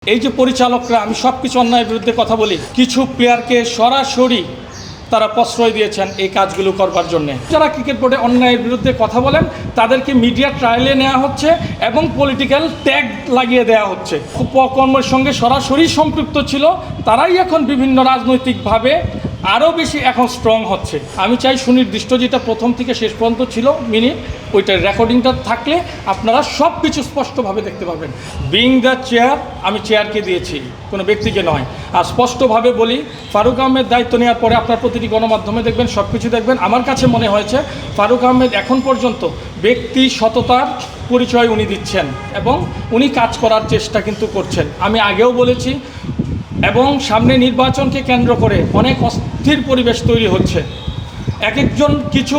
এই যে পরিচালকরা, আমি সব কিছু অন্যায়ের বিরুদ্ধে কথা বলি, কিছু প্লেয়ারকে সরাসরি তারা প্রশ্রয় দিয়েছেন এই কাজগুলো করবার জন্যে। যারা ক্রিকেট বোর্ডে অন্যায়ের বিরুদ্ধে কথা বলেন তাদেরকে মিডিয়া ট্রায়ালে নেওয়া হচ্ছে এবং পলিটিক্যাল ট্যাগ লাগিয়ে দেওয়া হচ্ছে। উপকর্মের সঙ্গে সরাসরি সম্পৃক্ত ছিল তারাই এখন বিভিন্ন রাজনৈতিকভাবে আরও বেশি এখন স্ট্রং হচ্ছে। আমি চাই সুনির্দিষ্ট যেটা প্রথম থেকে শেষ পর্যন্ত ছিল মিনিট, ওইটার রেকর্ডিংটা থাকলে আপনারা সব কিছু স্পষ্টভাবে দেখতে পাবেন। বিং দ্য চেয়ার, আমি চেয়ারকে দিয়েছি, কোনো ব্যক্তিকে নয়। আর স্পষ্টভাবে বলি, ফারুক আহমেদ দায়িত্ব নেওয়ার পরে আপনার প্রতিটি গণমাধ্যমে দেখবেন, সব কিছু দেখবেন। আমার কাছে মনে হয়েছে ফারুক আহমেদ এখন পর্যন্ত ব্যক্তি সততার পরিচয় উনি দিচ্ছেন এবং উনি কাজ করার চেষ্টা কিন্তু করছেন। আমি আগেও বলেছি, এবং সামনে নির্বাচনকে কেন্দ্র করে অনেক অস্থির পরিবেশ তৈরি হচ্ছে। এক একজন কিছু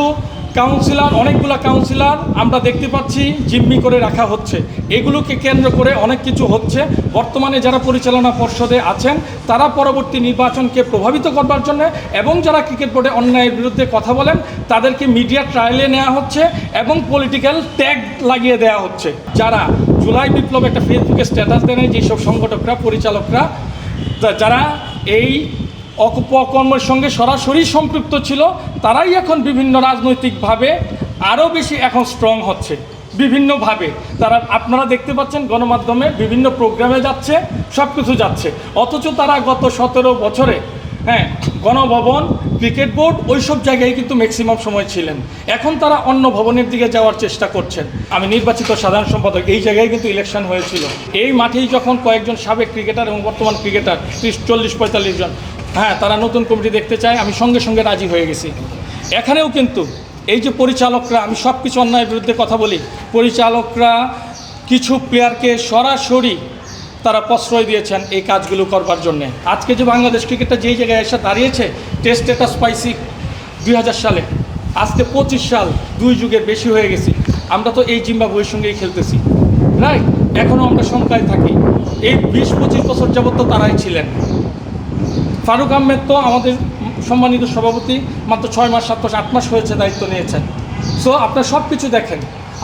কাউন্সিলর, অনেকগুলো কাউন্সিলর আমরা দেখতে পাচ্ছি জিম্মি করে রাখা হচ্ছে। এগুলোকে কেন্দ্র করে অনেক কিছু হচ্ছে। বর্তমানে যারা পরিচালনা পর্ষদে আছেন তারা পরবর্তী নির্বাচনকে প্রভাবিত করবার জন্য এবং যারা ক্রিকেট বোর্ডে অন্যায়ের বিরুদ্ধে কথা বলেন তাদেরকে মিডিয়া ট্রায়ালে নেওয়া হচ্ছে এবং পলিটিক্যাল ট্যাগ লাগিয়ে দেওয়া হচ্ছে। যারা জুলাই বিপ্লব একটা ফেসবুকে স্ট্যাটাস দেন, যেসব সংগঠকরা, পরিচালকরা যারা এই অপকর্মের সঙ্গে সরাসরি সম্পৃক্ত ছিল তারাই এখন বিভিন্ন রাজনৈতিকভাবে আরও বেশি এখন স্ট্রং হচ্ছে বিভিন্নভাবে। তারা, আপনারা দেখতে পাচ্ছেন গণমাধ্যমে বিভিন্ন প্রোগ্রামে যাচ্ছে, সব কিছু যাচ্ছে, অথচ তারা গত 17 বছরে গণভবন, ক্রিকেট বোর্ড, ওইসব জায়গায় কিন্তু ম্যাক্সিমাম সময় ছিলেন। এখন তারা অন্য ভবনের দিকে যাওয়ার চেষ্টা করছেন। আমি নির্বাচিত সাধারণ সম্পাদক, এই জায়গায় কিন্তু ইলেকশন হয়েছিল। এই মাঠেই যখন কয়েকজন সাবেক ক্রিকেটার এবং বর্তমান ক্রিকেটার 30-40-45 জন তারা নতুন কমিটি দেখতে চায়, আমি সঙ্গে সঙ্গে রাজি হয়ে গেছি। এখানেও কিন্তু এই যে পরিচালকরা, আমি সব কিছু অন্যায়ের বিরুদ্ধে কথা বলি, পরিচালকরা কিছু প্লেয়ারকে সরাসরি তারা প্রশ্রয় দিয়েছেন এই কাজগুলো করবার জন্যে। আজকে যে বাংলাদেশ ক্রিকেটটা যেই জায়গায় এসে দাঁড়িয়েছে, টেস্ট স্ট্যাটাস পাইছি 2000 সালে, আজকে 25 সাল, 2 যুগের বেশি হয়ে গেছি। আমরা তো এই জিম্বাবুয়ের সঙ্গেই খেলতেছি, রাইট? এখনও আমরা শঙ্কায় থাকি। এই 20-25 বছর যাবত তো তারাই ছিলেন। ফারুক আহমেদ তো আমাদের সম্মানিত সভাপতি, মাত্র 6 মাস, 7 মাস, 8 মাস হয়েছে দায়িত্ব নিয়েছেন। সো আপনারা সব কিছু দেখেন,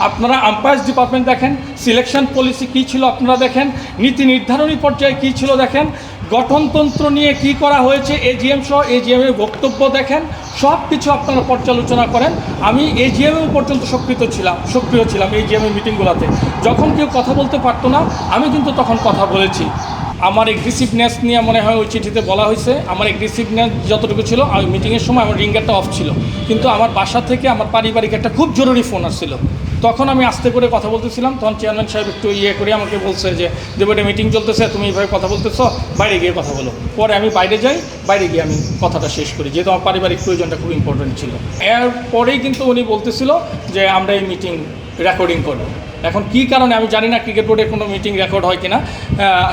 আপনারা আম্পায়ার্স ডিপার্টমেন্ট দেখেন, সিলেকশন পলিসি কী ছিল আপনারা দেখেন, নীতি নির্ধারণী পর্যায়ে কী ছিল দেখেন, গঠনতন্ত্র নিয়ে কি করা হয়েছে, এজিএম সহ এজিএমের বক্তব্য দেখেন, সব কিছু আপনারা পর্যালোচনা করেন। আমি এজিএমেও পর্যন্ত সক্রিয় ছিলাম এজিএমের মিটিংগুলোতে। যখন কেউ কথা বলতে পারতো না, আমি কিন্তু তখন কথা বলেছি। আমার এগ্রেসিভনেস নিয়ে মনে হয় ওই চিঠিতে বলা হয়েছে। আমার এগ্রেসিভনেস যতটুকু ছিল, আমি মিটিংয়ের সময় আমার রিঙ্গারটা অফ ছিল, কিন্তু আমার বাসা থেকে আমার পারিবারিক একটা খুব জরুরি ফোন আসছিল। তখন আমি আস্তে করে কথা বলতেছিলাম, তখন চেয়ারম্যান সাহেব একটু করে আমাকে বলছে যে দেবটা মিটিং চলতেছে, তুমি এইভাবে কথা বলতেছো, বাইরে গিয়ে কথা বলো। পরে আমি বাইরে যাই, বাইরে গিয়ে আমি কথাটা শেষ করি, যেহেতু আমার পারিবারিক প্রয়োজনটা খুব ইম্পর্টেন্ট ছিল। এরপরেই কিন্তু উনি বলতেছিল যে আমরা এই মিটিং রেকর্ডিং করব। এখন কী কারণে আমি জানি না, ক্রিকেট বোর্ডের কোনো মিটিং রেকর্ড হয় কিনা,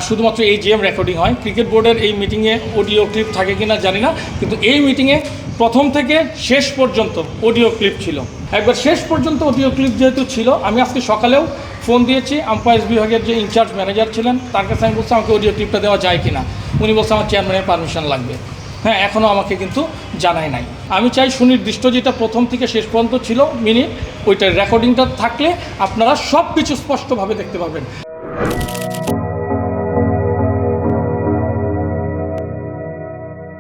শুধুমাত্র এই জিএম রেকর্ডিং হয়। ক্রিকেট বোর্ডের এই মিটিংয়ে অডিও ক্লিপ থাকে কিনা জানি না, কিন্তু এই মিটিংয়ে প্রথম থেকে শেষ পর্যন্ত অডিও ক্লিপ ছিল। একবার শেষ পর্যন্ত অডিও ক্লিপ যেহেতু ছিল, আমি আজকে সকালেও ফোন দিয়েছি আম্পায়ার্স বিভাগের যে ইনচার্জ ম্যানেজার ছিলেন, তার কাছে আমি বলছি আমাকে অডিও ক্লিপটা দেওয়া যায় কিনা। উনি বলছে আমার চেয়ারম্যানের পারমিশন লাগবে। এখনও আমাকে কিন্তু জানায় নাই। আমি চাই সুনির্দিষ্ট যেটা প্রথম থেকে শেষ পর্যন্ত ছিল মিনিট, ওইটার রেকর্ডিংটা থাকলে আপনারা সব কিছু স্পষ্টভাবে দেখতে পাবেন।